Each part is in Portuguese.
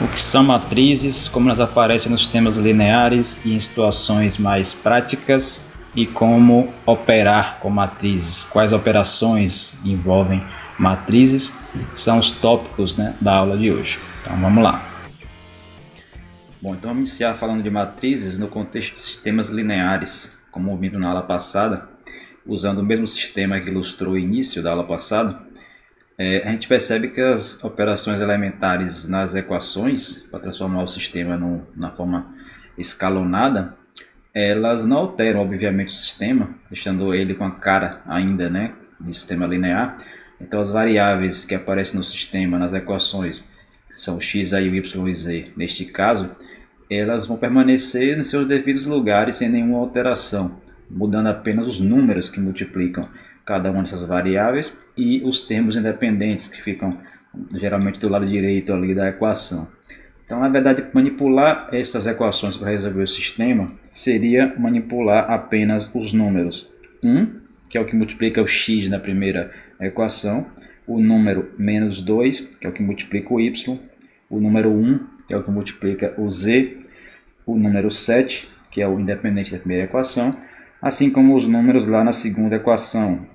O que são matrizes, como elas aparecem nos sistemas lineares e em situações mais práticas, e como operar com matrizes, quais operações envolvem matrizes, são os tópicos, da aula de hoje. Então vamos lá. Bom, então vamos iniciar falando de matrizes no contexto de sistemas lineares, como vimos na aula passada, usando o mesmo sistema que ilustrou o início da aula passada. A gente percebe que as operações elementares nas equações, para transformar o sistema na forma escalonada, elas não alteram, obviamente, o sistema, deixando ele com a cara ainda, de sistema linear. Então, as variáveis que aparecem no sistema, nas equações, que são x, y e z, neste caso, elas vão permanecer nos seus devidos lugares sem nenhuma alteração, mudando apenas os números que multiplicam cada uma dessas variáveis e os termos independentes que ficam geralmente do lado direito ali da equação. Então, na verdade, manipular essas equações para resolver o sistema seria manipular apenas os números 1, que é o que multiplica o x na primeira equação, o número menos 2, que é o que multiplica o y, o número 1, que é o que multiplica o z, o número 7, que é o independente da primeira equação, assim como os números lá na segunda equação,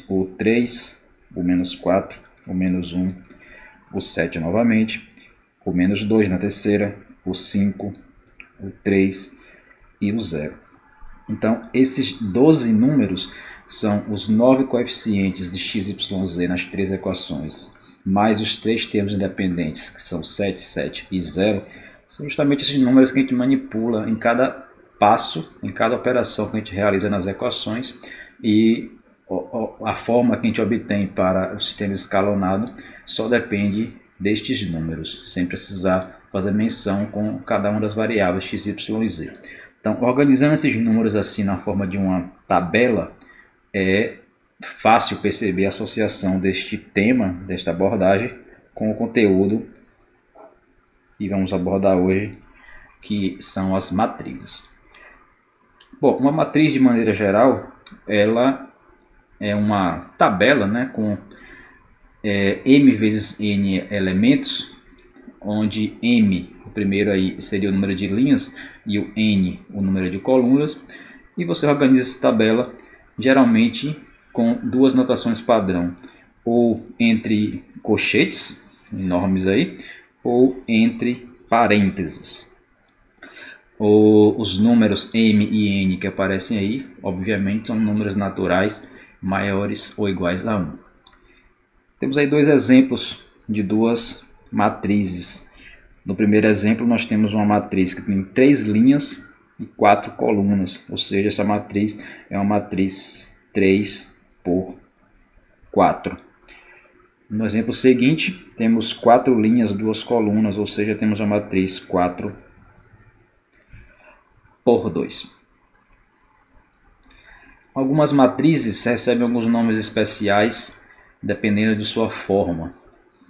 o 3, o menos 4, o menos 1, o 7 novamente, o menos 2 na terceira, o 5, o 3 e o 0. Então, esses 12 números são os 9 coeficientes de x, y, z nas três equações, mais os 3 termos independentes, que são 7, 7 e 0, são justamente esses números que a gente manipula em cada passo, em cada operação que a gente realiza nas equações, e a forma que a gente obtém para o sistema escalonado só depende destes números, sem precisar fazer menção com cada uma das variáveis x, y e z. Então, organizando esses números assim na forma de uma tabela, é fácil perceber a associação deste tema, desta abordagem, com o conteúdo que vamos abordar hoje, que são as matrizes. Bom, uma matriz, de maneira geral, ela é uma tabela, com m vezes n elementos, onde m, o primeiro aí, seria o número de linhas, e o n, o número de colunas, e você organiza essa tabela geralmente com duas notações padrão, ou entre colchetes enormes aí, ou entre parênteses. Os números m e n que aparecem aí, obviamente, são números naturais maiores ou iguais a 1. Temos aí dois exemplos de duas matrizes. No primeiro exemplo, nós temos uma matriz que tem 3 linhas e 4 colunas, ou seja, essa matriz é uma matriz 3 por 4. No exemplo seguinte, temos 4 linhas, 2 colunas, ou seja, temos a matriz 4 por 2. Algumas matrizes recebem alguns nomes especiais dependendo de sua forma.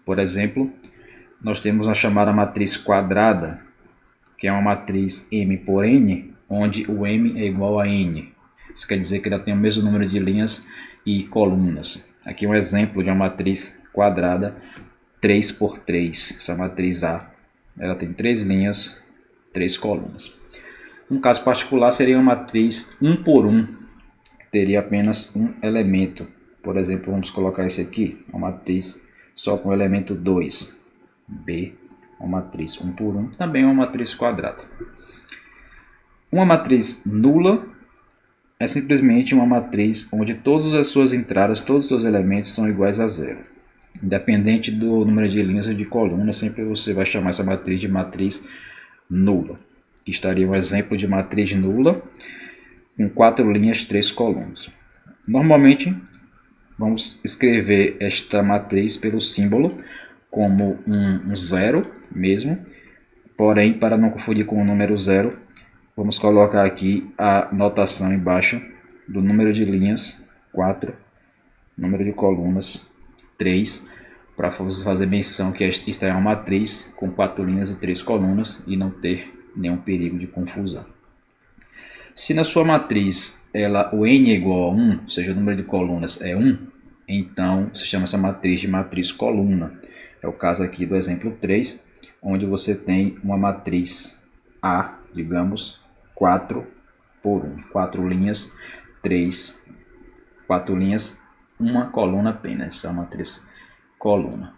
Por exemplo, nós temos a chamada matriz quadrada, que é uma matriz m por n, onde o m é igual a n. Isso quer dizer que ela tem o mesmo número de linhas e colunas. Aqui um exemplo de uma matriz quadrada 3 por 3. Essa matriz A, ela tem 3 linhas, 3 colunas. Um caso particular seria uma matriz 1 por 1, que teria apenas um elemento. Por exemplo, vamos colocar esse aqui, uma matriz só com o elemento 2. B, uma matriz 1 por 1, também é uma matriz quadrada. Uma matriz nula é simplesmente uma matriz onde todas as suas entradas, todos os seus elementos são iguais a zero. Independente do número de linhas ou de colunas, sempre você vai chamar essa matriz de matriz nula. Aqui estaria um exemplo de matriz nula com 4 linhas, 3 colunas. Normalmente, vamos escrever esta matriz pelo símbolo como um zero mesmo, porém, para não confundir com o número zero, vamos colocar aqui a notação embaixo do número de linhas 4, número de colunas 3, para fazer menção que esta é uma matriz com 4 linhas e 3 colunas e não ter nenhum perigo de confusão. Se na sua matriz o n é igual a 1, ou seja, o número de colunas é 1, então você chama essa matriz de matriz coluna. É o caso aqui do exemplo 3, onde você tem uma matriz A, digamos, 4 por 1, 4 linhas, 4 linhas, uma coluna apenas, essa é a matriz coluna.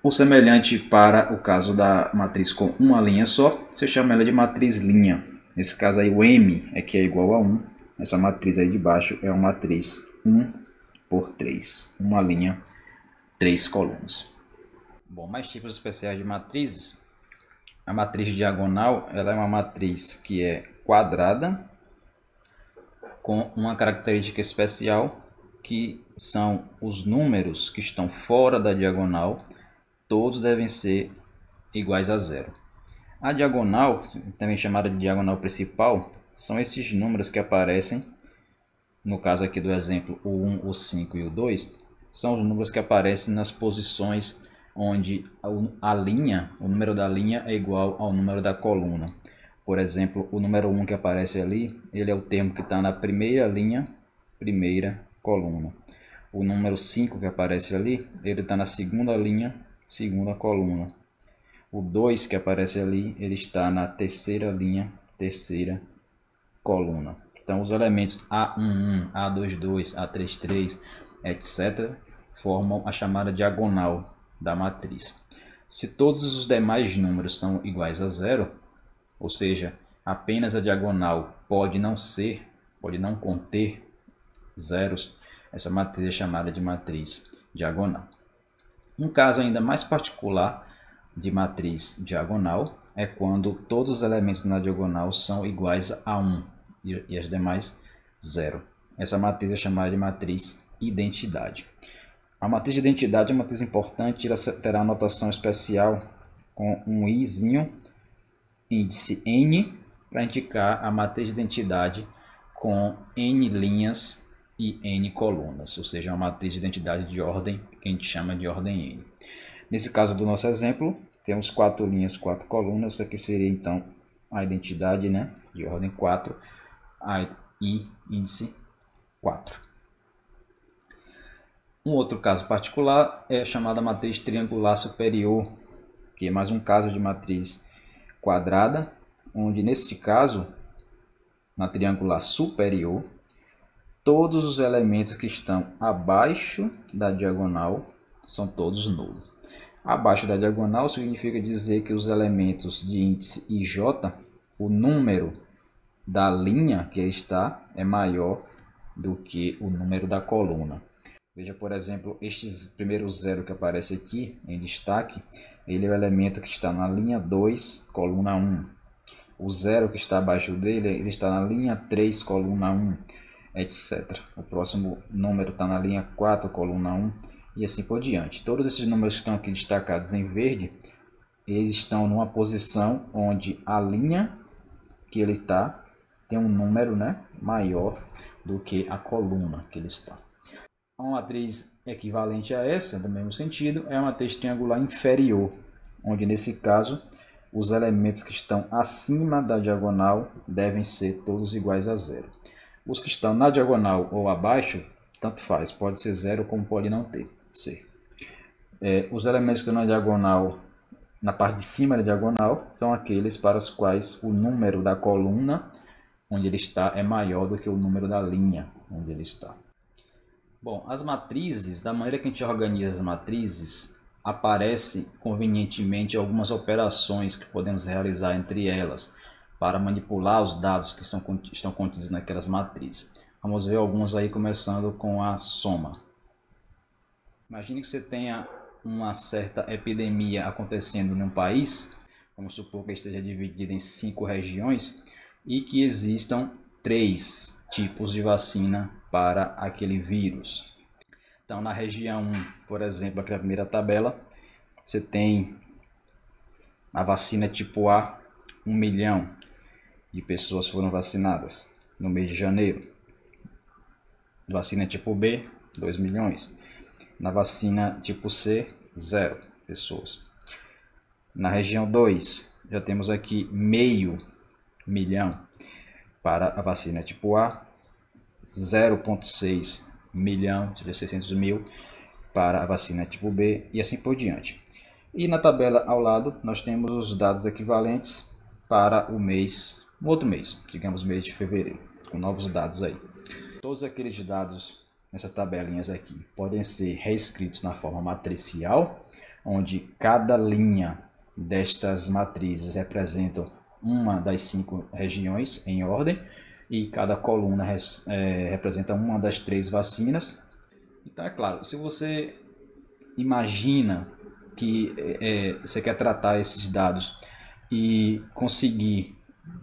O semelhante para o caso da matriz com uma linha só, você chama ela de matriz linha. Nesse caso aí o M é que é igual a 1, essa matriz aí de baixo é uma matriz 1 por 3, uma linha, 3 colunas. Bom, mais tipos especiais de matrizes. A matriz diagonal, ela é uma matriz que é quadrada, com uma característica especial, que são os números que estão fora da diagonal, todos devem ser iguais a zero. A diagonal, também chamada de diagonal principal, são esses números que aparecem, no caso aqui do exemplo, o 1, o 5 e o 2, são os números que aparecem nas posições onde a linha, o número da linha é igual ao número da coluna. Por exemplo, o número 1 que aparece ali, ele é o termo que está na primeira linha, primeira coluna. O número 5 que aparece ali, ele está na segunda linha, segunda coluna. O 2 que aparece ali, ele está na terceira linha, terceira coluna. Então, os elementos A11, A22, A33, etc., formam a chamada diagonal da matriz. Se todos os demais números são iguais a zero, ou seja, apenas a diagonal pode não conter zeros, essa matriz é chamada de matriz diagonal. Um caso ainda mais particular de matriz diagonal é quando todos os elementos na diagonal são iguais a 1 e as demais 0. Essa matriz é chamada de matriz identidade. A matriz de identidade é uma matriz importante, ela terá uma notação especial com um izinho, índice n, para indicar a matriz de identidade com n linhas e n colunas, ou seja, uma matriz de identidade de ordem que a gente chama de ordem n. Nesse caso do nosso exemplo, temos 4 linhas, 4 colunas, isso aqui seria então a identidade, né, de ordem 4, e índice 4. Um outro caso particular é a chamada matriz triangular superior, que é mais um caso de matriz quadrada, onde neste caso, na triangular superior, todos os elementos que estão abaixo da diagonal são todos nulos. Abaixo da diagonal significa dizer que os elementos de índice ij, o número da linha que está é maior do que o número da coluna. Veja, por exemplo, este primeiro zero que aparece aqui em destaque, ele é o elemento que está na linha 2, coluna 1. O zero que está abaixo dele, ele está na linha 3, coluna 1, etc. O próximo número está na linha 4, coluna 1, e assim por diante. Todos esses números que estão aqui destacados em verde, eles estão numa posição onde a linha que ele está tem um número, né, maior do que a coluna que ele está. Uma matriz equivalente a essa, no mesmo sentido, é a matriz triangular inferior, onde nesse caso os elementos que estão acima da diagonal devem ser todos iguais a zero. Os que estão na diagonal ou abaixo, tanto faz, pode ser zero como pode não ser. Os elementos que estão na diagonal, na parte de cima da diagonal, são aqueles para os quais o número da coluna onde ele está é maior do que o número da linha onde ele está. Bom, as matrizes, da maneira que a gente organiza as matrizes, aparece convenientemente algumas operações que podemos realizar entre elas para manipular os dados que estão contidos naquelas matrizes. Vamos ver algumas aí, começando com a soma. Imagine que você tenha uma certa epidemia acontecendo em um país, vamos supor que esteja dividida em 5 regiões, e que existam 3 tipos de vacina para aquele vírus. Então, na região 1, por exemplo, aqui na primeira tabela, você tem a vacina tipo A, 1 milhão de pessoas foram vacinadas no mês de janeiro. Vacina tipo B, 2 milhões. Na vacina tipo C, 0 pessoas. Na região 2, já temos aqui meio milhão para a vacina tipo A, 0,6 milhão, ou seja, 600 mil para a vacina tipo B e assim por diante. E na tabela ao lado nós temos os dados equivalentes para o mês, um outro mês, digamos mês de fevereiro, com novos dados aí. Todos aqueles dados nessas tabelinhas aqui podem ser reescritos na forma matricial, onde cada linha destas matrizes representa uma das 5 regiões em ordem e cada coluna representa uma das 3 vacinas. Então é claro, se você imagina que você quer tratar esses dados e conseguir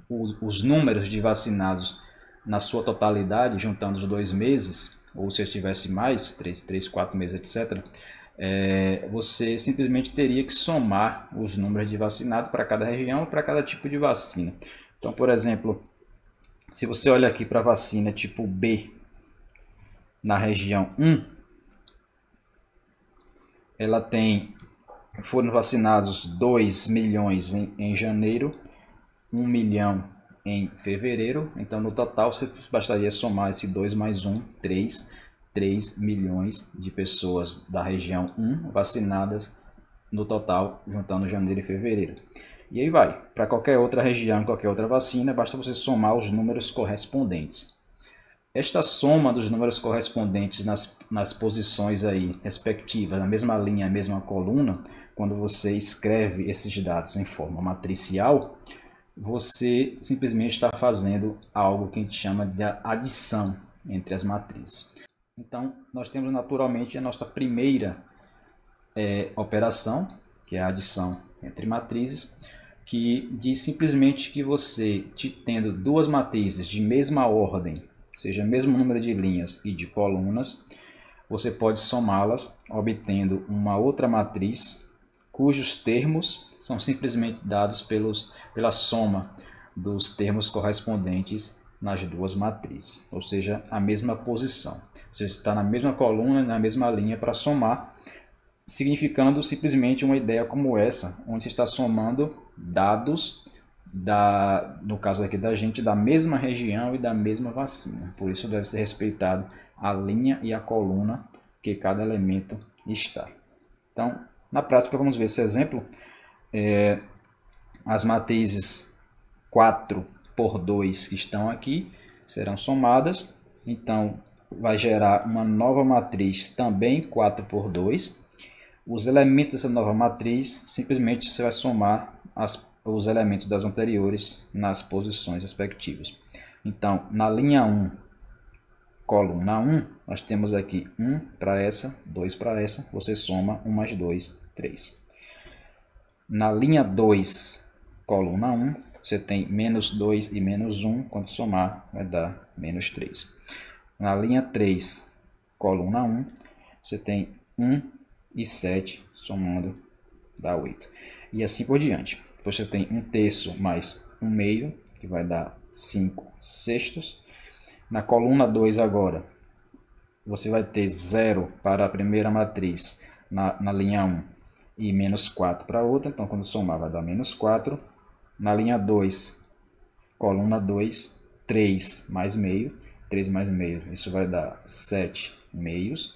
os números de vacinados na sua totalidade, juntando os 2 meses, ou se eu tivesse mais, 3, 4 meses, etc., você simplesmente teria que somar os números de vacinado para cada região e para cada tipo de vacina. Então, por exemplo, se você olha aqui para a vacina tipo B na região 1, ela foram vacinados 2 milhões em janeiro, 1 milhão em fevereiro, então no total você bastaria somar esse 2 mais 1, 3 milhões de pessoas da região 1 vacinadas no total, juntando janeiro e fevereiro. E aí vai, para qualquer outra região, qualquer outra vacina, basta você somar os números correspondentes. Esta soma dos números correspondentes nas posições aí respectivas, na mesma linha, na mesma coluna, quando você escreve esses dados em forma matricial, você simplesmente está fazendo algo que a gente chama de adição entre as matrizes. Então, nós temos naturalmente a nossa primeira operação, que é a adição entre matrizes, que diz simplesmente que você, tendo 2 matrizes de mesma ordem, ou seja, mesmo número de linhas e de colunas, você pode somá-las, obtendo uma outra matriz, cujos termos são simplesmente dados pela soma dos termos correspondentes nas 2 matrizes, ou seja, a mesma posição. Você está na mesma coluna, na mesma linha para somar, significando simplesmente uma ideia como essa, onde você está somando dados, no caso aqui da gente, da mesma região e da mesma vacina. Por isso deve ser respeitado a linha e a coluna que cada elemento está. Então, na prática, vamos ver esse exemplo. As matrizes 4 por 2 que estão aqui serão somadas. Então, vai gerar uma nova matriz também 4 por 2. Os elementos dessa nova matriz, simplesmente você vai somar os elementos das anteriores nas posições respectivas. Então, na linha 1, coluna 1, nós temos aqui 1 para essa, 2 para essa, você soma 1 mais 2, 3. Na linha 2, coluna 1, você tem menos 2 e menos 1, quando somar vai dar menos 3. Na linha 3, coluna 1, você tem 1 e 7, somando dá 8. E assim por diante. Depois você tem 1/3 mais 1/2, que vai dar 5/6. Na coluna 2 agora, você vai ter 0 para a primeira matriz na linha 1 e menos 4 para a outra. Então, quando somar, vai dar menos 4. Na linha 2, coluna 2, 3 mais meio. 3 mais meio, isso vai dar 7 meios.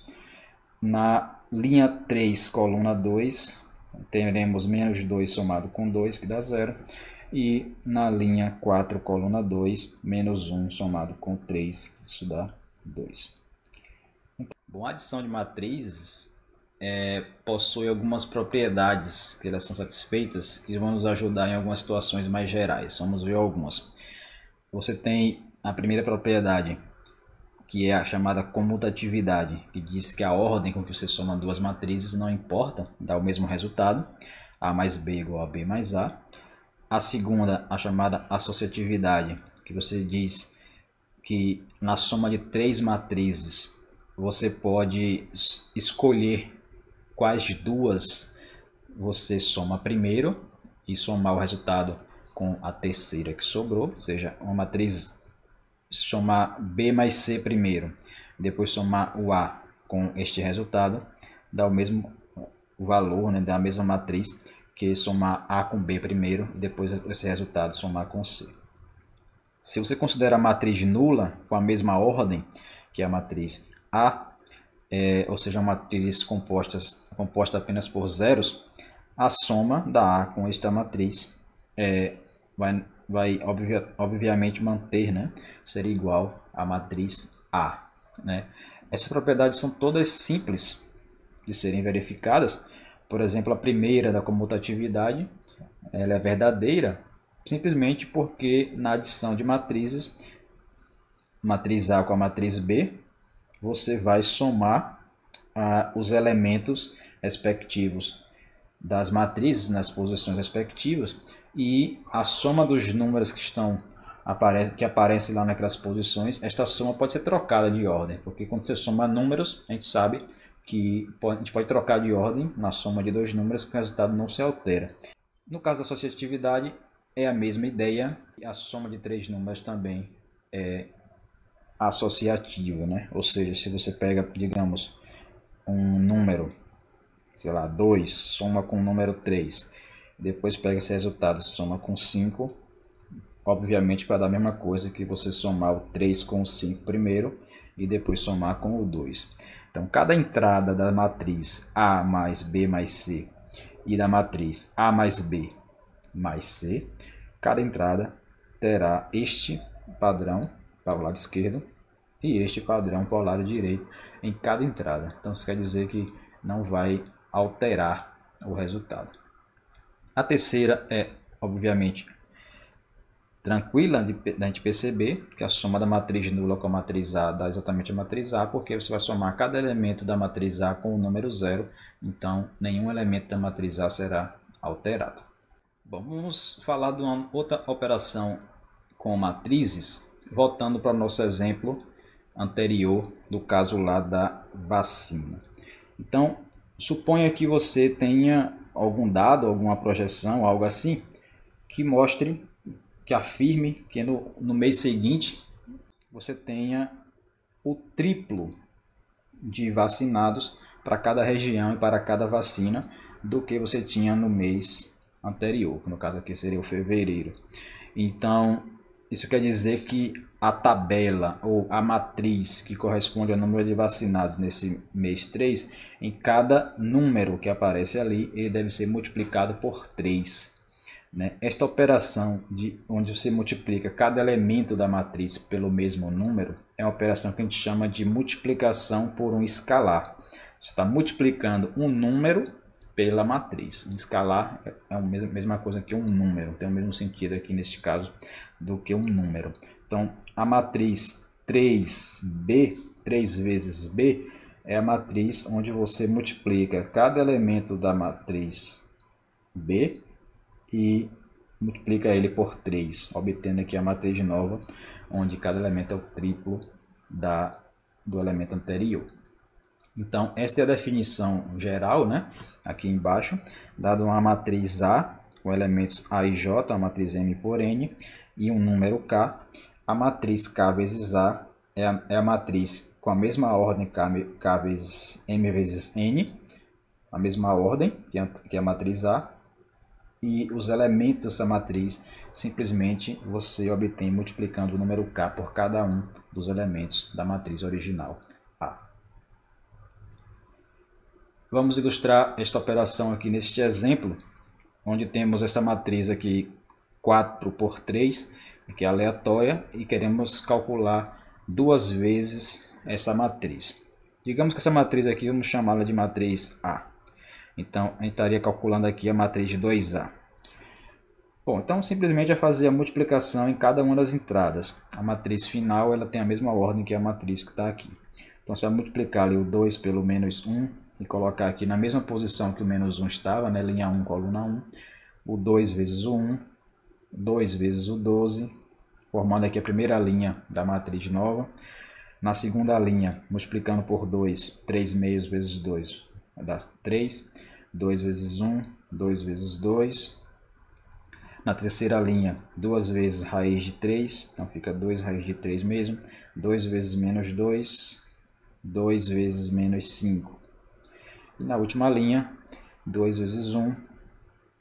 Na linha 3, coluna 2, teremos menos 2 somado com 2, que dá 0. E na linha 4, coluna 2, menos 1 somado com 3, que isso dá 2. Bom, a adição de matrizes possui algumas propriedades que elas são satisfeitas, que vão nos ajudar em algumas situações mais gerais. Vamos ver algumas. Você tem a primeira propriedade, que é a chamada comutatividade, que diz que a ordem com que você soma 2 matrizes não importa, dá o mesmo resultado, A mais B igual a B mais A. A segunda, a chamada associatividade, que você diz que na soma de 3 matrizes você pode escolher quais 2 você soma primeiro e somar o resultado com a terceira que sobrou, ou seja, uma matriz somar B mais C primeiro, depois somar o A com este resultado, dá o mesmo valor, né, da mesma matriz que somar A com B primeiro e depois esse resultado somar com C. Se você considera a matriz nula com a mesma ordem, que é a matriz A, ou seja, uma matriz composta apenas por zeros, a soma da A com esta matriz vai obviamente manter, né, ser igual à matriz A, né? Essas propriedades são todas simples de serem verificadas. Por exemplo, a primeira da comutatividade, ela é verdadeira simplesmente porque na adição de matrizes, matriz A com a matriz B, você vai somar os elementos respectivos das matrizes nas posições respectivas, e a soma dos números que aparecem lá naquelas posições, esta soma pode ser trocada de ordem, porque quando você soma números, a gente sabe que a gente pode trocar de ordem na soma de dois números, que o resultado não se altera. No caso da associatividade, é a mesma ideia, a soma de três números também é associativa, né? Ou seja, se você pega, digamos, um número, sei lá, 2, soma com o número 3, depois pega esse resultado, soma com 5, obviamente vai dar a mesma coisa que você somar o 3 com o 5 primeiro e depois somar com o 2. Então, cada entrada da matriz A mais B mais C e da matriz A mais B mais C, cada entrada terá este padrão para o lado esquerdo e este padrão para o lado direito em cada entrada. Então, isso quer dizer que não vai alterar o resultado. A terceira é, obviamente, tranquila da gente perceber, que a soma da matriz nula com a matriz A dá exatamente a matriz A, porque você vai somar cada elemento da matriz A com o número 0, então nenhum elemento da matriz A será alterado. Bom, vamos falar de uma outra operação com matrizes, voltando para o nosso exemplo anterior do caso lá da vacina. Então, suponha que você tenha algum dado, alguma projeção, algo assim, que mostre, que afirme que no mês seguinte você tenha o triplo de vacinados para cada região e para cada vacina do que você tinha no mês anterior, no caso aqui seria o fevereiro. Então, isso quer dizer que a tabela ou a matriz que corresponde ao número de vacinados nesse mês 3, em cada número que aparece ali, ele deve ser multiplicado por 3. Né? Esta operação onde você multiplica cada elemento da matriz pelo mesmo número é uma operação que a gente chama de multiplicação por um escalar. Você está multiplicando um número pela matriz. Um escalar é a mesma coisa que um número, tem o mesmo sentido aqui neste caso do que um número. Então, a matriz 3b, 3 vezes b, é a matriz onde você multiplica cada elemento da matriz b e multiplica ele por 3, obtendo aqui a matriz nova, onde cada elemento é o triplo do elemento anterior. Então, esta é a definição geral, né? Aqui embaixo, dado uma matriz A, com elementos A e J, a matriz M por N, e um número K, a matriz K vezes A é a matriz com a mesma ordem K vezes M vezes N, a mesma ordem, que é a matriz A, e os elementos dessa matriz simplesmente você obtém multiplicando o número K por cada um dos elementos da matriz original A. Vamos ilustrar esta operação aqui neste exemplo, onde temos essa matriz aqui 4 por 3, que é aleatória, e queremos calcular duas vezes essa matriz. Digamos que essa matriz aqui, vamos chamá-la de matriz A. Então, a gente estaria calculando aqui a matriz 2A. Bom, então simplesmente é fazer a multiplicação em cada uma das entradas. A matriz final ela tem a mesma ordem que a matriz que está aqui. Então, você vai multiplicar ali o 2 pelo menos 1 e colocar aqui na mesma posição que o menos 1 estava, né? Linha 1, coluna 1. O 2 vezes o 1, 2 vezes o 12, formando aqui a primeira linha da matriz nova. Na segunda linha, multiplicando por 2, 3 meios vezes 2, vai dar 3. 2 vezes 1, 2 vezes 2. Na terceira linha, 2 vezes raiz de 3, então fica 2 raiz de 3 mesmo. 2 vezes menos 2, 2 vezes menos 5. E na última linha, 2 vezes 1,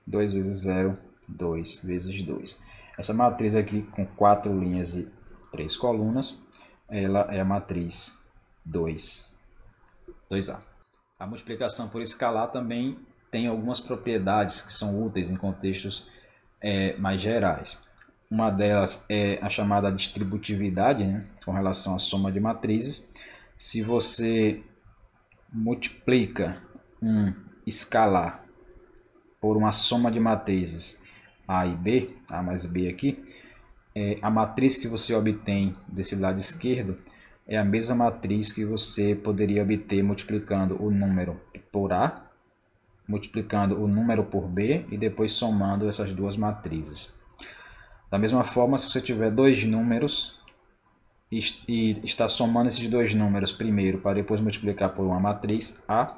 2 vezes 0, 2 vezes 2. Essa matriz aqui com 4 linhas e 3 colunas, ela é a matriz 2A. A multiplicação por escalar também tem algumas propriedades que são úteis em contextos mais gerais. Uma delas é a chamada distributividade, né, com relação à soma de matrizes. Se você multiplica um escalar por uma soma de matrizes A e B, A mais B aqui, a matriz que você obtém desse lado esquerdo é a mesma matriz que você poderia obter multiplicando o número por A, multiplicando o número por B e depois somando essas duas matrizes. Da mesma forma, se você tiver dois números e está somando esses dois números primeiro para depois multiplicar por uma matriz A,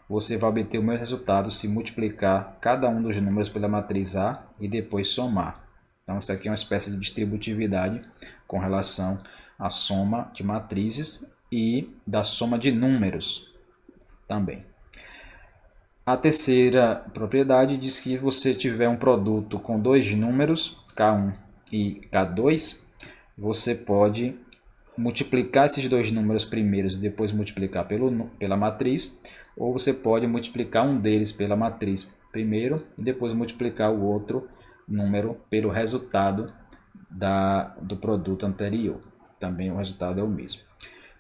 você vai obter o mesmo resultado se multiplicar cada um dos números pela matriz A e depois somar. Então, isso aqui é uma espécie de distributividade com relação à soma de matrizes e da soma de números também. A terceira propriedade diz que você tiver um produto com dois números, K1 e K2, você pode multiplicar esses dois números primeiros e depois multiplicar pela matriz, ou você pode multiplicar um deles pela matriz primeiro e depois multiplicar o outro número pelo resultado do produto anterior. Também o resultado é o mesmo.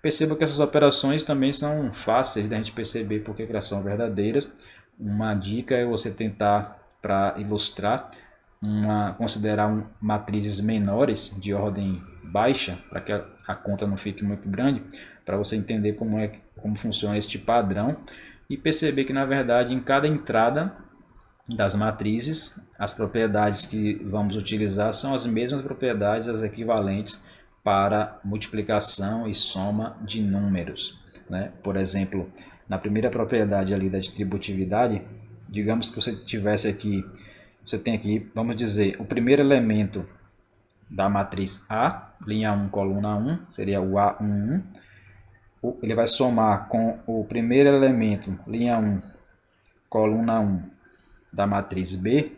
Perceba que essas operações também são fáceis de a gente perceber porque elas são verdadeiras. Uma dica é você tentar, para ilustrar, considerar matrizes menores de ordem baixa, para que a conta não fique muito grande, para você entender como funciona este padrão e perceber que, na verdade, em cada entrada das matrizes, as propriedades que vamos utilizar são as mesmas propriedades, as equivalentes para multiplicação e soma de números, né? Por exemplo, na primeira propriedade ali da distributividade, digamos que você tem aqui, vamos dizer, o primeiro elemento da matriz A, linha 1, coluna 1, seria o A11. Ele vai somar com o primeiro elemento, linha 1, coluna 1, da matriz B.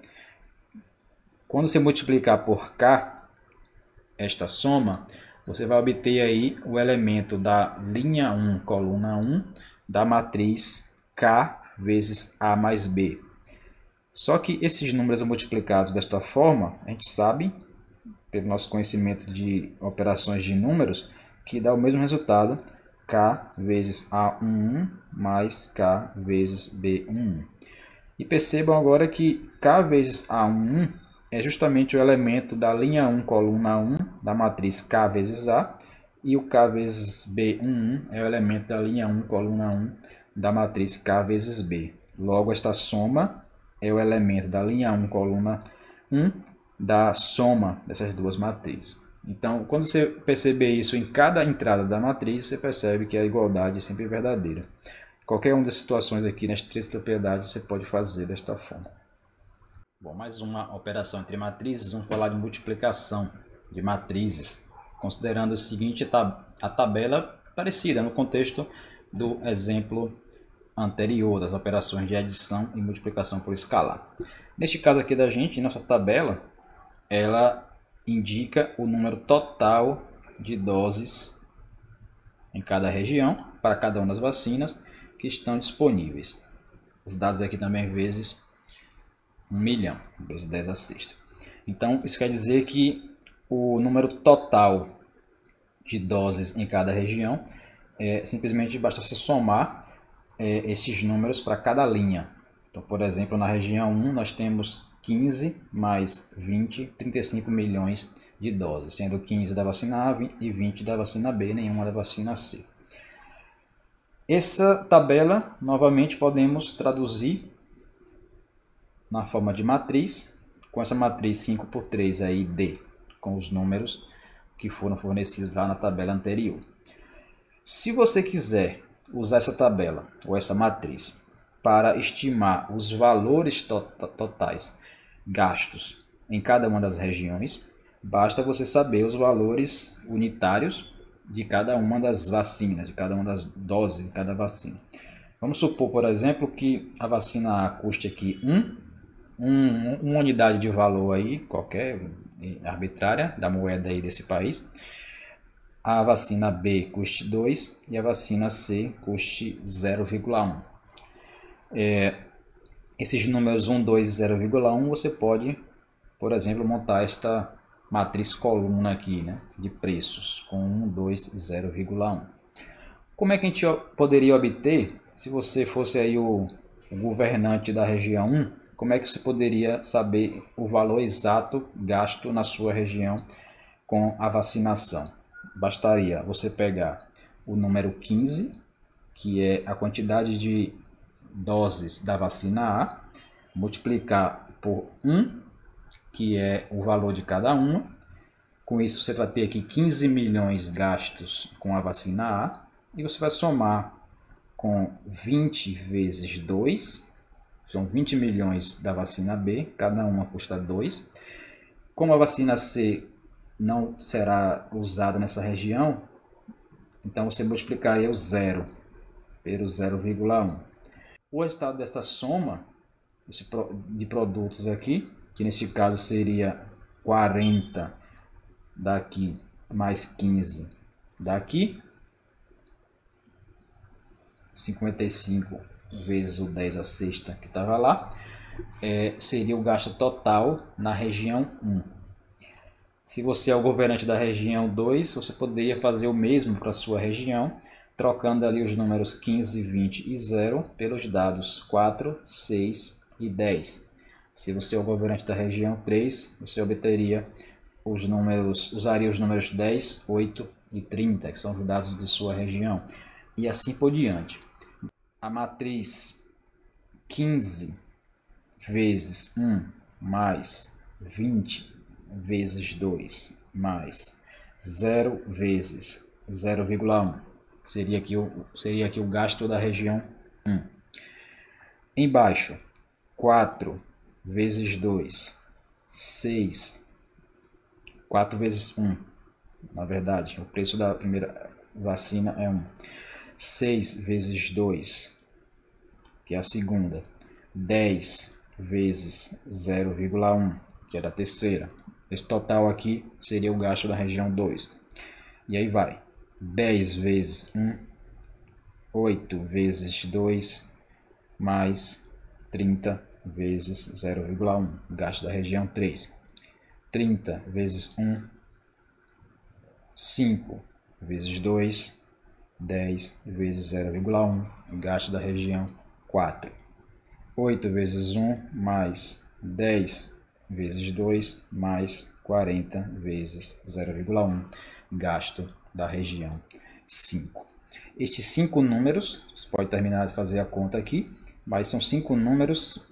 Quando você multiplicar por K, esta soma, você vai obter aí o elemento da linha 1, coluna 1, da matriz K vezes A mais B. Só que esses números multiplicados desta forma, a gente sabe, pelo nosso conhecimento de operações de números, que dá o mesmo resultado, K vezes A11 mais K vezes B11. E percebam agora que K vezes A11 é justamente o elemento da linha 1, coluna 1, da matriz K vezes A, e o K vezes B11 é o elemento da linha 1, coluna 1, da matriz K vezes B. Logo, esta soma é o elemento da linha 1, coluna 1, da soma dessas duas matrizes. Então, quando você perceber isso em cada entrada da matriz, você percebe que a igualdade é sempre verdadeira. Qualquer uma das situações aqui nas três propriedades você pode fazer desta forma. Bom, mais uma operação entre matrizes, vamos falar de multiplicação de matrizes, considerando o seguinte, a tabela parecida no contexto do exemplo anterior, das operações de adição e multiplicação por escalar. Neste caso aqui da gente, nossa tabela, ela indica o número total de doses em cada região, para cada uma das vacinas que estão disponíveis. Os dados aqui também vezes 1 milhão, vezes 10 a sexta. Então, isso quer dizer que o número total de doses em cada região, simplesmente basta você somar esses números para cada linha. Então, por exemplo, na região 1 nós temos 15 mais 20, 35 milhões de doses, sendo 15 da vacina A e 20 da vacina B, nenhuma da vacina C. Essa tabela, novamente, podemos traduzir na forma de matriz, com essa matriz 5 por 3 aí, D, com os números que foram fornecidos lá na tabela anterior. Se você quiser usar essa tabela ou essa matriz para estimar os valores totais gastos em cada uma das regiões, basta você saber os valores unitários de cada uma das vacinas, de cada uma das doses de cada vacina. Vamos supor, por exemplo, que a vacina A custe aqui uma unidade de valor aí, qualquer, arbitrária, da moeda aí desse país. A vacina B custe 2 e a vacina C custe 0,1. esses números 1, 2 e 0,1, você pode, por exemplo, montar esta matriz coluna aqui, né, de preços, com 1, 2 e 0,1. Como é que a gente poderia obter, se você fosse aí o governante da região 1, como é que você poderia saber o valor exato gasto na sua região com a vacinação? Bastaria você pegar o número 15, que é a quantidade de doses da vacina A, multiplicar por 1, que é o valor de cada uma. Com isso você vai ter aqui 15 milhões gastos com a vacina A, e você vai somar com 20 vezes 2, são 20 milhões da vacina B, cada uma custa 2. Como a vacina C não será usada nessa região, então você multiplicaria o 0 pelo 0,1. O resultado desta soma de produtos aqui, que nesse caso seria 40 daqui mais 15 daqui, 55 vezes o 10 a sexta que estava lá, seria o gasto total na região 1. Se você é o governante da região 2, você poderia fazer o mesmo para a sua região, trocando ali os números 15, 20 e 0 pelos dados 4, 6 e 10. Se você é o governante da região 3, você obteria usaria os números 10, 8 e 30, que são os dados de sua região, e assim por diante. A matriz 15 vezes 1 mais 20 vezes 2 mais 0 vezes 0,1 seria aqui o gasto da região 1. Embaixo, 4 vezes 2, 6, 4 vezes 1, na verdade, o preço da primeira vacina é 1. 6 vezes 2, que é a segunda. 10 vezes 0,1, que é da terceira. Esse total aqui seria o gasto da região 2. E aí vai. 10 vezes 1, 8 vezes 2, mais 30 vezes 0,1, gasto da região 3. 30 vezes 1, 5 vezes 2, 10 vezes 0,1, gasto da região 4. 8 vezes 1 mais 10 vezes 2 mais 40 vezes 0,1, gasto da região 5. Estes 5 números, você pode terminar de fazer a conta aqui, mas são 5 números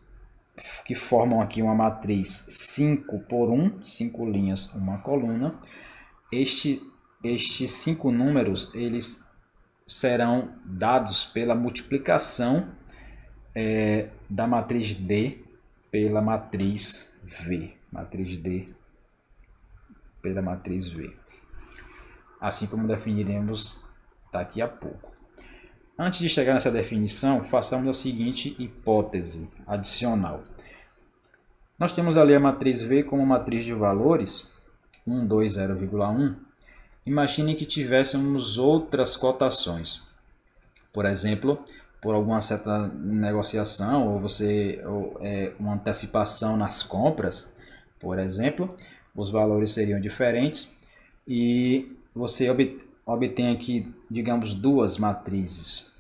que formam aqui uma matriz 5 por 1, 5 linhas, uma coluna. Estes 5 números, eles serão dados pela multiplicação da matriz D pela matriz V. Matriz D pela matriz V. Assim como definiremos daqui a pouco. Antes de chegar nessa definição, façamos a seguinte hipótese adicional. Nós temos ali a matriz V como matriz de valores, 1, 2, 0,1. Imagine que tivéssemos outras cotações. Por exemplo, por alguma certa negociação ou uma antecipação nas compras, por exemplo, os valores seriam diferentes e você obtém aqui, digamos, duas matrizes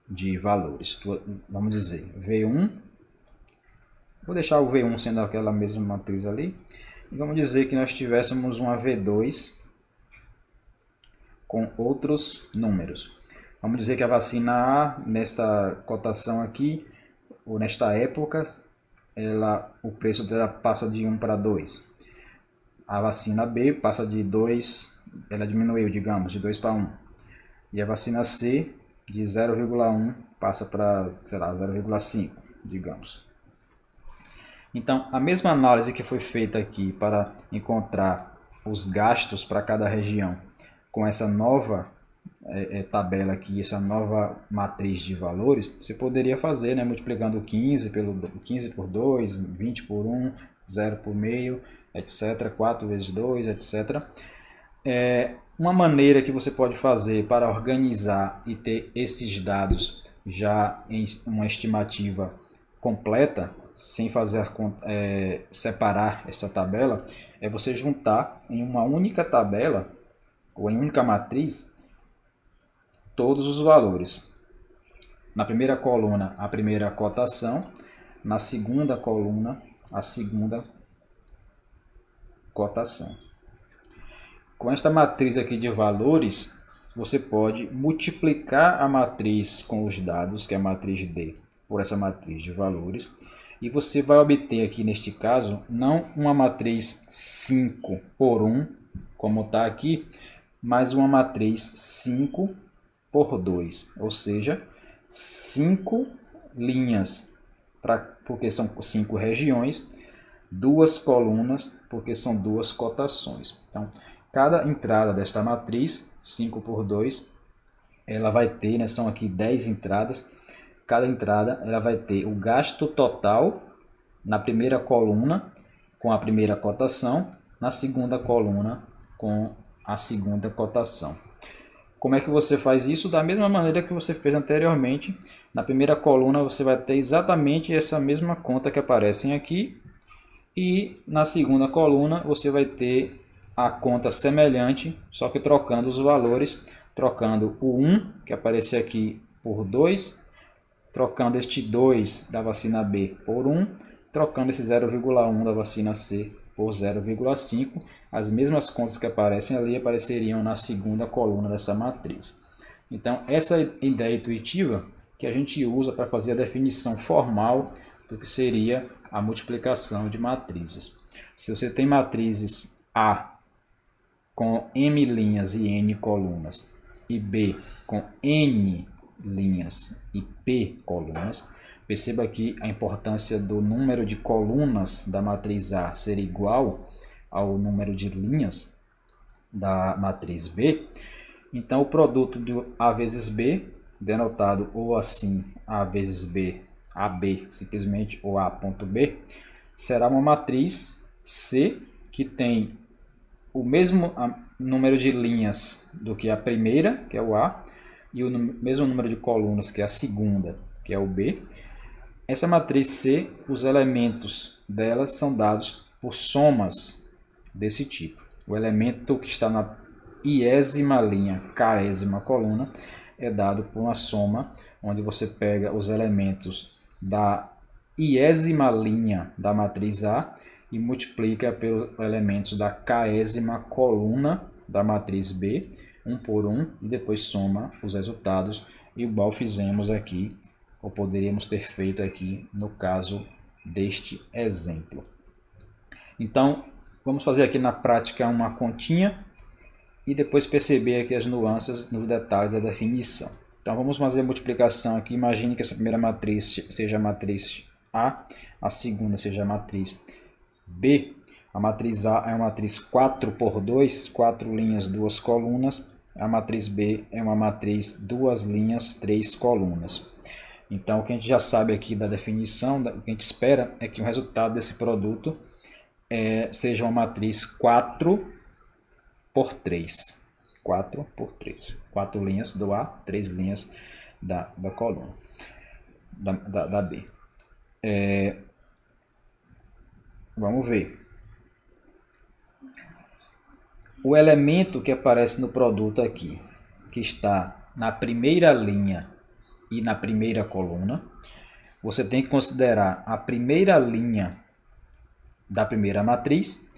de valores. Vamos dizer, V1, vou deixar o V1 sendo aquela mesma matriz ali, e vamos dizer que nós tivéssemos uma V2 com outros números. Vamos dizer que a vacina A, nesta cotação aqui, ou nesta época, o preço dela passa de 1 para 2. A vacina B passa de 2, ela diminuiu, digamos, de 2 para 1. E a vacina C, de 0,1, passa para, sei lá, 0,5, digamos. Então, a mesma análise que foi feita aqui para encontrar os gastos para cada região, com essa nova tabela aqui, essa nova matriz de valores, você poderia fazer, né, multiplicando 15 por 2, 20 por 1, 0 por meio, etc, 4 vezes 2, etc. Uma maneira que você pode fazer para organizar e ter esses dados já em uma estimativa completa, sem fazer separar essa tabela, é você juntar em uma única tabela, ou em única matriz, todos os valores. Na primeira coluna, a primeira cotação, na segunda coluna, a segunda cotação. Com esta matriz aqui de valores, você pode multiplicar a matriz com os dados, que é a matriz D, por essa matriz de valores, e você vai obter aqui neste caso, não uma matriz 5 por 1, como está aqui, mas uma matriz 5 por 2, ou seja, 5 linhas, porque são 5 regiões, 2 colunas, porque são 2 cotações. Então, cada entrada desta matriz, 5 por 2, ela vai ter, são aqui 10 entradas, cada entrada ela vai ter o gasto total na primeira coluna com a primeira cotação, na segunda coluna com a segunda cotação. Como é que você faz isso? Da mesma maneira que você fez anteriormente. Na primeira coluna você vai ter exatamente essa mesma conta que aparecem aqui, e na segunda coluna você vai ter a conta semelhante, só que trocando os valores, trocando o 1 que aparece aqui por 2, trocando este 2 da vacina B por 1, trocando esse 0,1 da vacina C por 0,5. As mesmas contas que aparecem ali apareceriam na segunda coluna dessa matriz. Então, essa ideia intuitiva que a gente usa para fazer a definição formal do que seria a multiplicação de matrizes. Se você tem matrizes A com M linhas e N colunas, e B com N linhas e P colunas, perceba aqui a importância do número de colunas da matriz A ser igual ao número de linhas da matriz B. Então, o produto de A vezes B, denotado ou assim A vezes B, AB simplesmente, ou A.B, será uma matriz C que tem o mesmo número de linhas do que a primeira, que é o A, e o mesmo número de colunas, que é a segunda, que é o B. Essa matriz C, os elementos dela são dados por somas desse tipo. O elemento que está na iésima linha, késima coluna, é dado por uma soma, onde você pega os elementos da iésima linha da matriz A e multiplica pelos elementos da késima coluna da matriz B, um por um, e depois soma os resultados, igual fizemos aqui, ou poderíamos ter feito aqui no caso deste exemplo. Então, vamos fazer aqui na prática uma continha e depois perceber aqui as nuances nos detalhes da definição. Então, vamos fazer a multiplicação aqui. Imagine que essa primeira matriz seja a matriz a segunda seja a matriz B. A matriz A é uma matriz 4 por 2, 4 linhas, 2 colunas. A matriz B é uma matriz 2 linhas, 3 colunas. Então, o que a gente já sabe aqui da definição, o que a gente espera é que o resultado desse produto seja uma matriz 4 por 3. 4 por 3. 4 linhas do A, 3 linhas da coluna, da B. Vamos ver. O elemento que aparece no produto aqui, que está na primeira linha e na primeira coluna, você tem que considerar a primeira linha da primeira matriz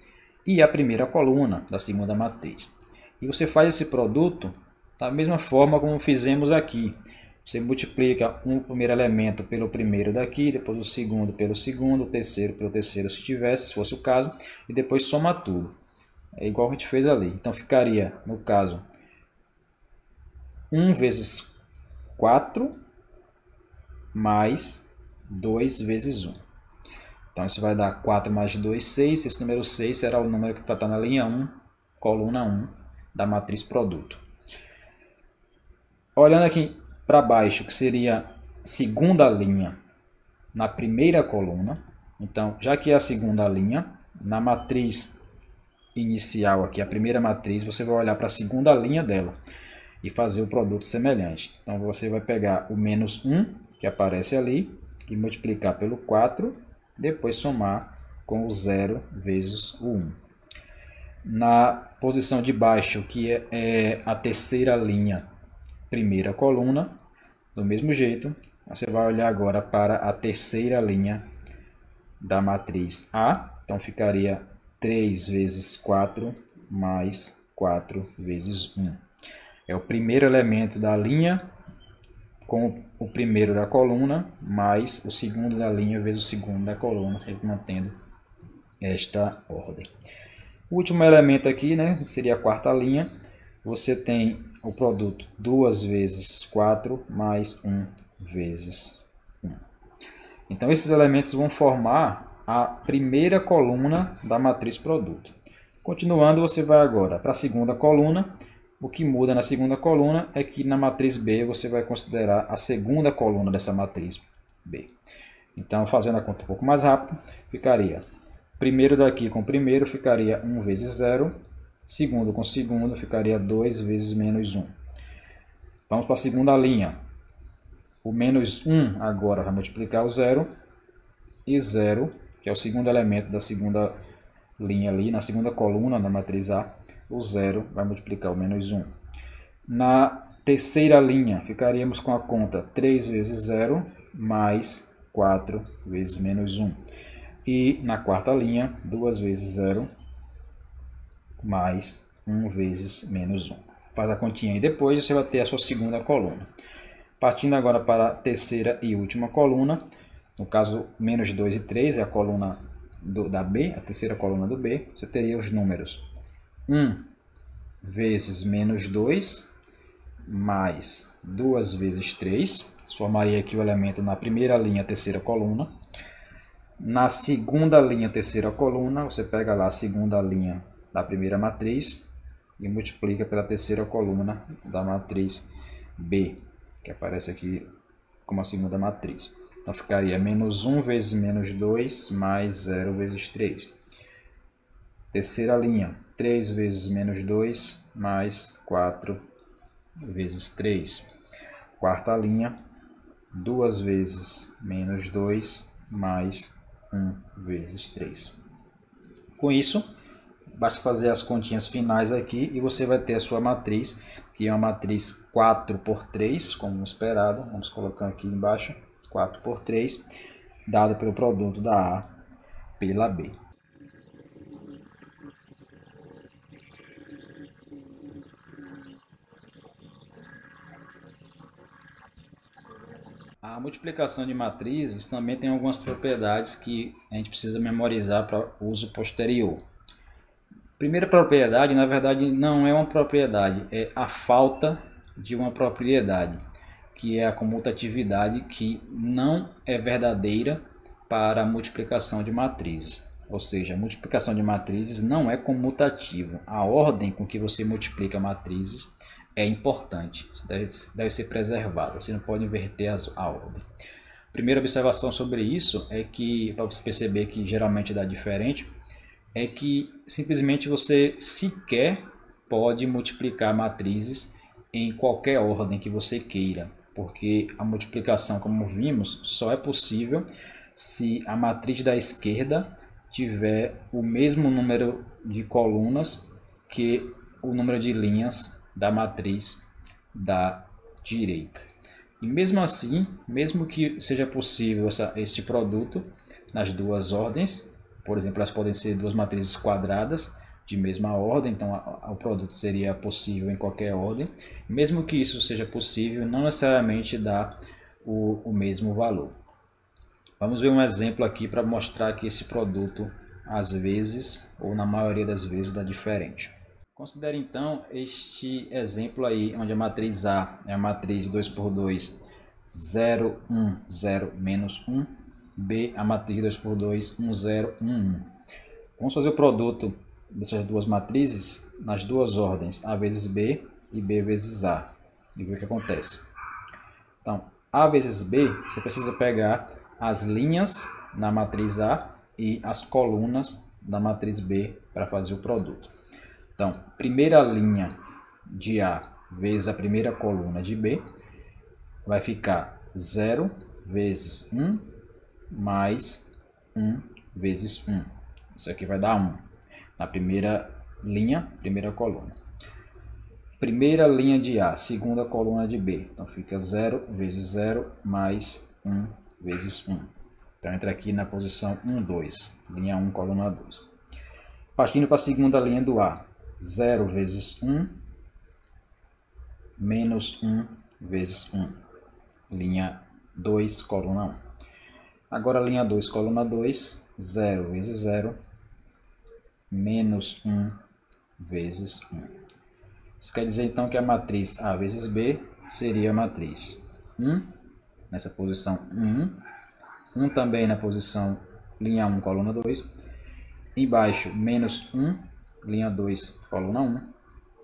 e a primeira coluna da segunda matriz. E você faz esse produto da mesma forma como fizemos aqui. Você multiplica o primeiro elemento pelo primeiro daqui, depois o segundo pelo segundo, o terceiro pelo terceiro se tivesse, se fosse o caso, e depois soma tudo. É igual a gente fez ali. Então ficaria, no caso, 1 vezes 4 mais 2 vezes 1. Então isso vai dar 4 mais 2, 6. Esse número 6 será o número que está na linha 1, coluna 1 da matriz produto. Olhando aqui para baixo, que seria segunda linha na primeira coluna. Então, já que é a segunda linha, na matriz inicial aqui, a primeira matriz, você vai olhar para a segunda linha dela e fazer o produto semelhante. Então, você vai pegar o menos 1, que aparece ali, e multiplicar pelo 4, depois somar com o 0 vezes o 1. Na posição de baixo, que é a terceira linha, primeira coluna, do mesmo jeito, você vai olhar agora para a terceira linha da matriz A. Então ficaria 3 vezes 4 mais 4 vezes 1. É o primeiro elemento da linha com o primeiro da coluna, mais o segundo da linha vezes o segundo da coluna, sempre mantendo esta ordem. O último elemento aqui, né, seria a quarta linha. Você tem o produto 2 vezes 4 mais 1 vezes 1. Então, esses elementos vão formar a primeira coluna da matriz produto. Continuando, você vai agora para a segunda coluna. O que muda na segunda coluna é que na matriz B você vai considerar a segunda coluna dessa matriz B. Então, fazendo a conta um pouco mais rápido, ficaria primeiro daqui com primeiro ficaria 1 vezes 0. Segundo com segundo ficaria 2 vezes menos 1. Vamos para a segunda linha. O menos 1 agora vai multiplicar o 0. E 0, que é o segundo elemento da segunda linha ali, na segunda coluna da matriz A, o 0 vai multiplicar o menos 1. Na terceira linha, ficaríamos com a conta 3 vezes 0 mais 4 vezes menos 1. E na quarta linha, 2 vezes 0 mais 1 vezes menos 1. Faz a continha e depois você vai ter a sua segunda coluna. Partindo agora para a terceira e última coluna, no caso, menos 2 e 3 é a coluna da B, a terceira coluna do B, você teria os números 1 vezes menos 2 mais 2 vezes 3. Formaria aqui o elemento na primeira linha, terceira coluna. Na segunda linha, terceira coluna, você pega lá a segunda linha da primeira matriz e multiplica pela terceira coluna da matriz B, que aparece aqui como a segunda matriz. Então ficaria menos 1 vezes menos 2 mais 0 vezes 3. Terceira linha, 3 vezes menos 2 mais 4 vezes 3. Quarta linha, 2 vezes menos 2 mais 1 vezes 3. Com isso, basta fazer as continhas finais aqui e você vai ter a sua matriz, que é uma matriz 4 por 3, como esperado. Vamos colocar aqui embaixo, 4 por 3, dada pelo produto da A pela B. A multiplicação de matrizes também tem algumas propriedades que a gente precisa memorizar para uso posterior. Primeira propriedade, na verdade, não é uma propriedade, é a falta de uma propriedade, que é a comutatividade, que não é verdadeira para a multiplicação de matrizes. Ou seja, a multiplicação de matrizes não é comutativa. A ordem com que você multiplica matrizes é importante, deve ser preservada, você não pode inverter a ordem. Primeira observação sobre isso é que, para você perceber que geralmente dá diferente, é que simplesmente você sequer pode multiplicar matrizes em qualquer ordem que você queira, porque a multiplicação, como vimos, só é possível se a matriz da esquerda tiver o mesmo número de colunas que o número de linhas da matriz da direita. E mesmo assim, mesmo que seja possível este produto nas duas ordens, por exemplo, elas podem ser duas matrizes quadradas de mesma ordem, então o produto seria possível em qualquer ordem. Mesmo que isso seja possível, não necessariamente dá o mesmo valor. Vamos ver um exemplo aqui para mostrar que esse produto, às vezes, ou na maioria das vezes, dá diferente. Considere então este exemplo aí, onde a matriz A é a matriz 2 por 2, 0, 1, 0, menos 1. B, a matriz 2 por 2, 1, 0, 1, 1. Vamos fazer o produto dessas duas matrizes nas duas ordens, A vezes B e B vezes A, e ver o que acontece. Então, A vezes B, você precisa pegar as linhas na matriz A e as colunas da matriz B para fazer o produto. Então, primeira linha de A vezes a primeira coluna de B vai ficar 0 vezes 1 mais 1 vezes 1. Isso aqui vai dar 1 na primeira linha, primeira coluna. Primeira linha de A, segunda coluna de B. Então fica 0 vezes 0 mais 1 vezes 1. Então entra aqui na posição 1, 2. Linha 1, coluna 2. Partindo para a segunda linha do A. 0 vezes 1 menos 1 vezes 1. Linha 2, coluna 1. Agora linha 2, coluna 2. 0 vezes 0 menos 1 vezes 1. Isso quer dizer então que a matriz A vezes B seria a matriz 1, nessa posição 1 também na posição linha 1, coluna 2, embaixo menos 1, linha 2, coluna 1,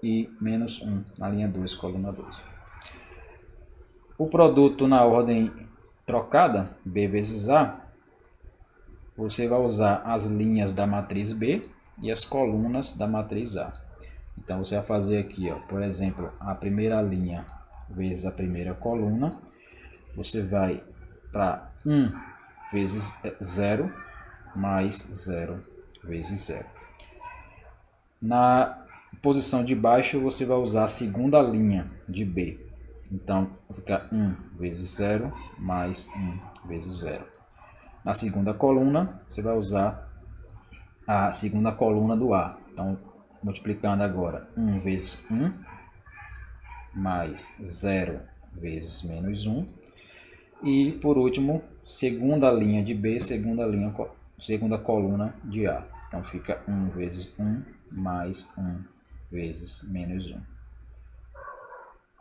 e menos 1 na linha 2, coluna 2. O produto na ordem trocada, B vezes A, você vai usar as linhas da matriz B e as colunas da matriz A. Então você vai fazer aqui, ó, por exemplo, a primeira linha vezes a primeira coluna. Você vai para 1 vezes 0 mais 0 vezes 0. Na posição de baixo você vai usar a segunda linha de B. Então fica 1 vezes 0 mais 1 vezes 0. Na segunda coluna você vai usar a segunda coluna do A. Então multiplicando agora 1 vezes 1 mais 0 vezes menos 1. E por último, segunda linha de B, segunda coluna de A. Então fica 1 vezes 1 mais 1 vezes menos 1.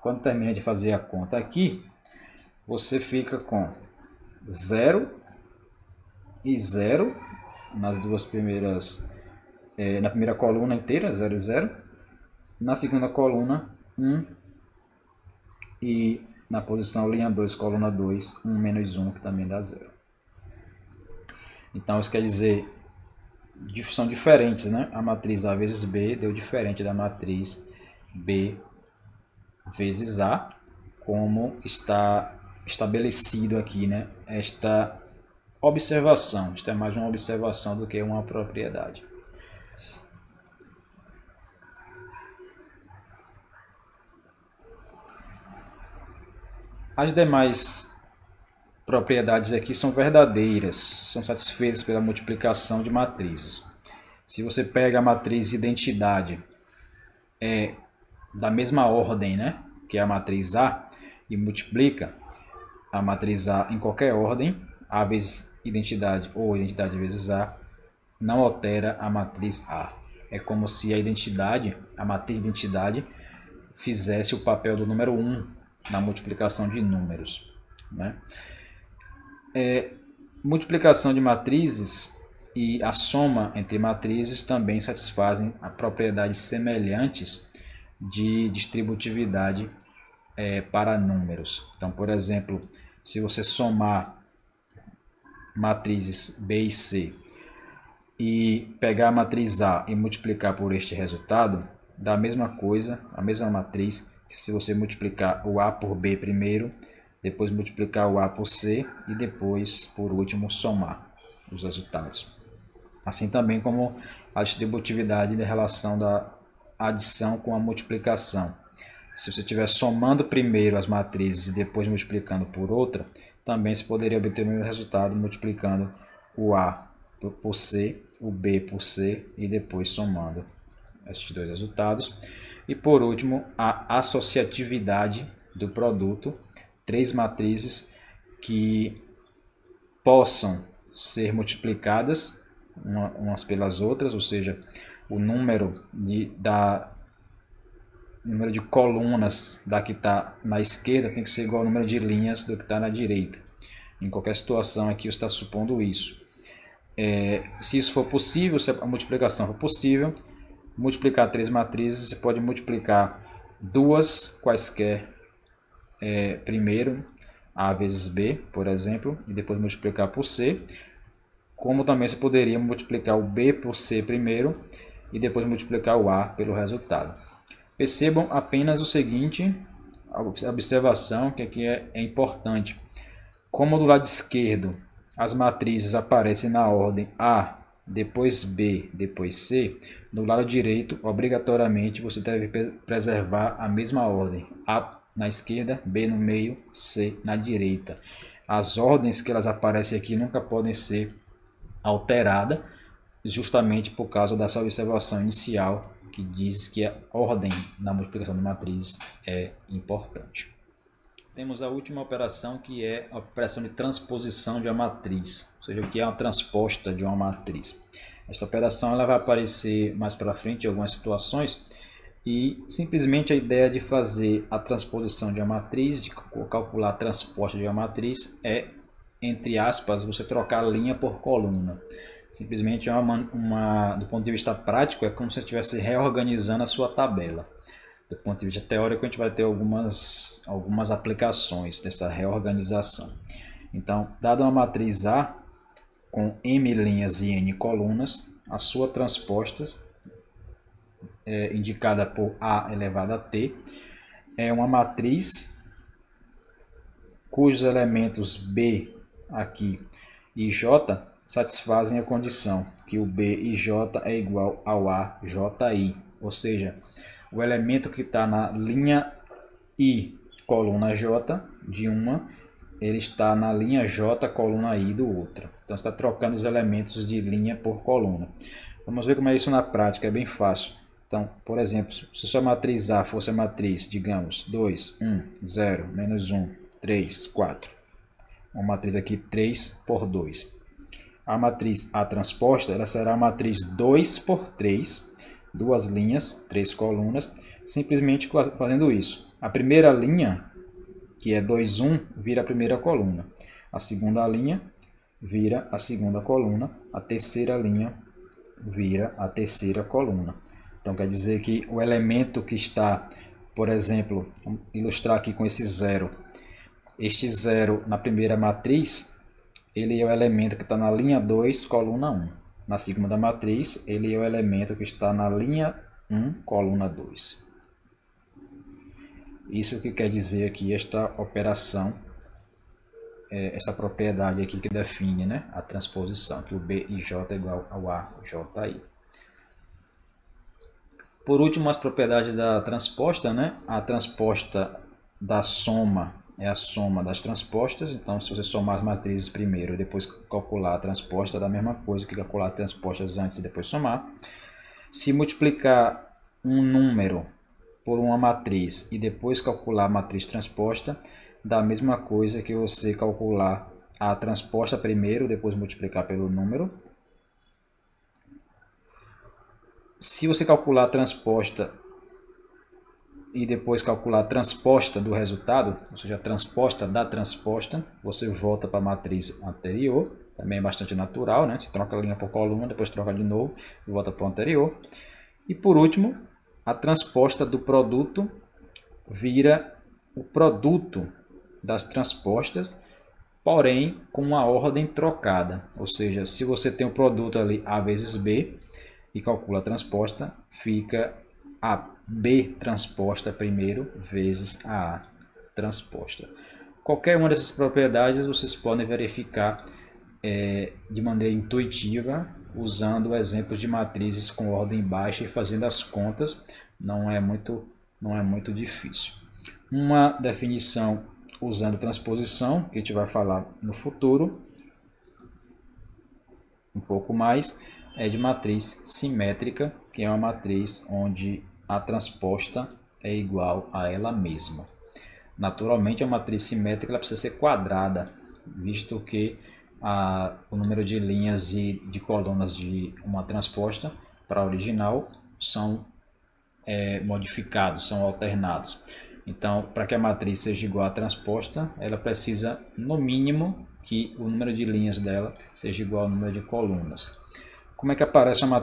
Quando termina de fazer a conta aqui, você fica com 0 e 0 nas duas primeiras, na primeira coluna inteira, 0 e 0. Na segunda coluna, 1. E na posição linha 2, coluna 2, 1 menos 1, que também dá 0. Então isso quer dizer, são diferentes, né? A matriz A vezes B deu diferente da matriz B vezes A, como está estabelecido aqui, né? Esta observação. Isto é mais uma observação do que uma propriedade. As demais propriedades aqui são verdadeiras, são satisfeitas pela multiplicação de matrizes. Se você pega a matriz identidade da mesma ordem, né, que é a matriz A, e multiplica a matriz A em qualquer ordem, A vezes identidade ou identidade vezes A, não altera a matriz A. É como se a matriz identidade, fizesse o papel do número 1 na multiplicação de números, né? Multiplicação de matrizes e a soma entre matrizes também satisfazem a propriedades semelhantes de distributividade para números. Então, por exemplo, se você somar matrizes B e C e pegar a matriz A e multiplicar por este resultado, dá a mesma coisa, a mesma matriz, que se você multiplicar o A por B primeiro, depois multiplicar o A por C e depois, por último, somar os resultados. Assim também como a distributividade da relação da adição com a multiplicação. Se você estiver somando primeiro as matrizes e depois multiplicando por outra, também se poderia obter o mesmo resultado multiplicando o A por C, o B por C e depois somando esses dois resultados. E por último, a associatividade do produto, 3 matrizes que possam ser multiplicadas umas pelas outras, ou seja, o número de colunas da que está na esquerda tem que ser igual ao número de linhas do que está na direita. Em qualquer situação aqui você está supondo isso. Se isso for possível, se a multiplicação for possível, multiplicar 3 matrizes, você pode multiplicar duas quaisquer primeiro, A vezes B, por exemplo, e depois multiplicar por C, como também você poderia multiplicar o B por C primeiro e depois multiplicar o A pelo resultado. Percebam apenas o seguinte, a observação que aqui é importante. Como do lado esquerdo as matrizes aparecem na ordem A, depois B, depois C, do lado direito, obrigatoriamente, você deve preservar a mesma ordem. A na esquerda, B no meio, C na direita. As ordens que elas aparecem aqui nunca podem ser alteradas, justamente por causa dessa observação inicial, que diz que a ordem na multiplicação de matrizes é importante. Temos a última operação, que é a operação de transposição de uma matriz, ou seja, o que é uma transposta de uma matriz. Esta operação ela vai aparecer mais para frente em algumas situações, e simplesmente a ideia de fazer a transposição de uma matriz, de calcular a transposta de uma matriz, é, entre aspas, você trocar linha por coluna. Simplesmente do ponto de vista prático, é como se você estivesse reorganizando a sua tabela. Do ponto de vista teórico, a gente vai ter algumas aplicações dessa reorganização. Então, dada uma matriz A com m linhas e n colunas, a sua transposta, indicada por A elevado a T, é uma matriz cujos elementos B aqui e J satisfazem a condição que o B e J é igual ao AJI, ou seja, o elemento que está na linha I, coluna J de uma, ele está na linha J, coluna I do outro. Então, você está trocando os elementos de linha por coluna. Vamos ver como é isso na prática, é bem fácil. Então, por exemplo, se sua matriz A fosse a matriz, digamos, 2, 1, 0, menos 1, 3, 4. Uma matriz aqui 3 por 2. A matriz A transposta, ela será a matriz 2 por 3, duas linhas, 3 colunas, simplesmente fazendo isso. A primeira linha, que é 2, 1, vira a primeira coluna. A segunda linha vira a segunda coluna. A terceira linha vira a terceira coluna. Então, quer dizer que o elemento que está, por exemplo, vamos ilustrar aqui com esse 0. Este 0 na primeira matriz, ele é o elemento que está na linha 2, coluna 1. Na segunda matriz, ele é o elemento que está na linha 1, coluna 2. Isso que quer dizer aqui esta operação, essa propriedade aqui que define, né, a transposição, que o B e J é igual ao AJI. Por último, as propriedades da transposta, né? A transposta da soma é a soma das transpostas. Então, se você somar as matrizes primeiro e depois calcular a transposta, é a mesma coisa que calcular as transpostas antes e depois somar. Se multiplicar um número por uma matriz e depois calcular a matriz transposta, dá a mesma coisa que você calcular a transposta primeiro, depois multiplicar pelo número. Se você calcular a transposta e depois calcular a transposta do resultado, ou seja, a transposta da transposta, você volta para a matriz anterior, também é bastante natural, né? Você troca a linha por coluna, depois troca de novo e volta para o anterior. E por último, a transposta do produto vira o produto das transpostas, porém com uma ordem trocada. Ou seja, se você tem o produto ali A vezes B e calcula a transposta, fica a B transposta primeiro vezes a A transposta. Qualquer uma dessas propriedades vocês podem verificar de maneira intuitiva, usando exemplos de matrizes com ordem baixa e fazendo as contas. Não é muito difícil. Uma definição usando transposição, que a gente vai falar no futuro um pouco mais, é de matriz simétrica, que é uma matriz onde a transposta é igual a ela mesma. Naturalmente, a matriz simétrica ela precisa ser quadrada, visto que o número de linhas e de colunas de uma transposta para a original são modificados, são alternados. Então, para que a matriz seja igual à transposta, ela precisa, no mínimo, que o número de linhas dela seja igual ao número de colunas. Como é que aparece uma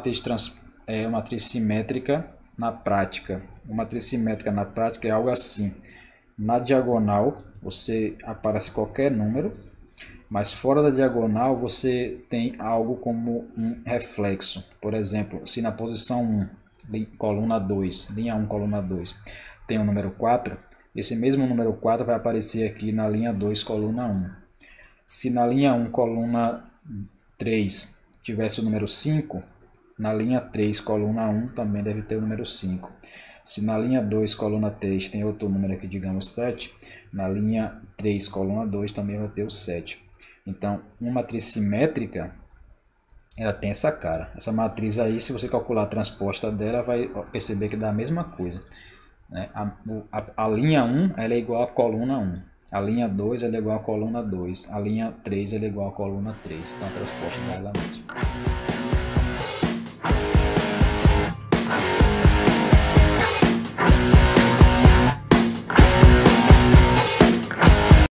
matriz simétrica na prática? Uma matriz simétrica na prática é algo assim. Na diagonal, você aparece qualquer número, mas fora da diagonal você tem algo como um reflexo. Por exemplo, se na posição 1, coluna 2, linha 1, coluna 2, tem o número 4, esse mesmo número 4 vai aparecer aqui na linha 2, coluna 1. Se na linha 1, coluna 3, tivesse o número 5, na linha 3, coluna 1, também deve ter o número 5. Se na linha 2, coluna 3, tem outro número aqui, digamos 7, na linha 3, coluna 2, também vai ter o 7. Então, uma matriz simétrica, ela tem essa cara. Essa matriz aí, se você calcular a transposta dela, vai perceber que dá a mesma coisa, né? A linha 1 ela é igual à coluna 1. A linha 2 ela é igual à coluna 2. A linha 3 ela é igual à coluna 3. Então, a transposta dela é a mesma.